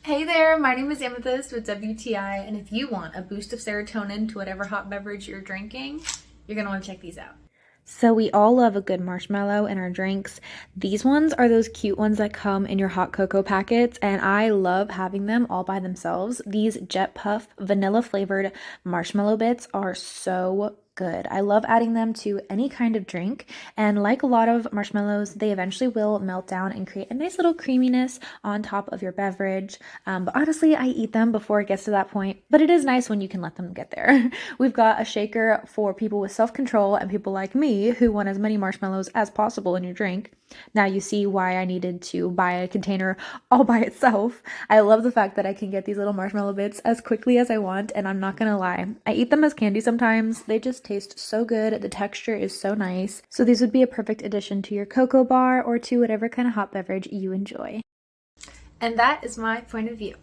Hey there, my name is Amethyst with WTI, and if you want a boost of serotonin to whatever hot beverage you're drinking, you're gonna want to check these out. So we all love a good marshmallow in our drinks. These ones are those cute ones that come in your hot cocoa packets, and I love having them all by themselves. These Jet Puff vanilla flavored marshmallow bits are so good. I love adding them to any kind of drink, and like a lot of marshmallows, they eventually will melt down and create a nice little creaminess on top of your beverage. But honestly, I eat them before it gets to that point, but it is nice when you can let them get there. We've got a shaker for people with self control and people like me who want as many marshmallows as possible in your drink. Now you see why I needed to buy a container all by itself. I love the fact that I can get these little marshmallow bits as quickly as I want, and I'm not gonna lie, I eat them as candy sometimes. They just taste so good. The texture is so nice. So these would be a perfect addition to your cocoa bar or to whatever kind of hot beverage you enjoy. And that is my point of view.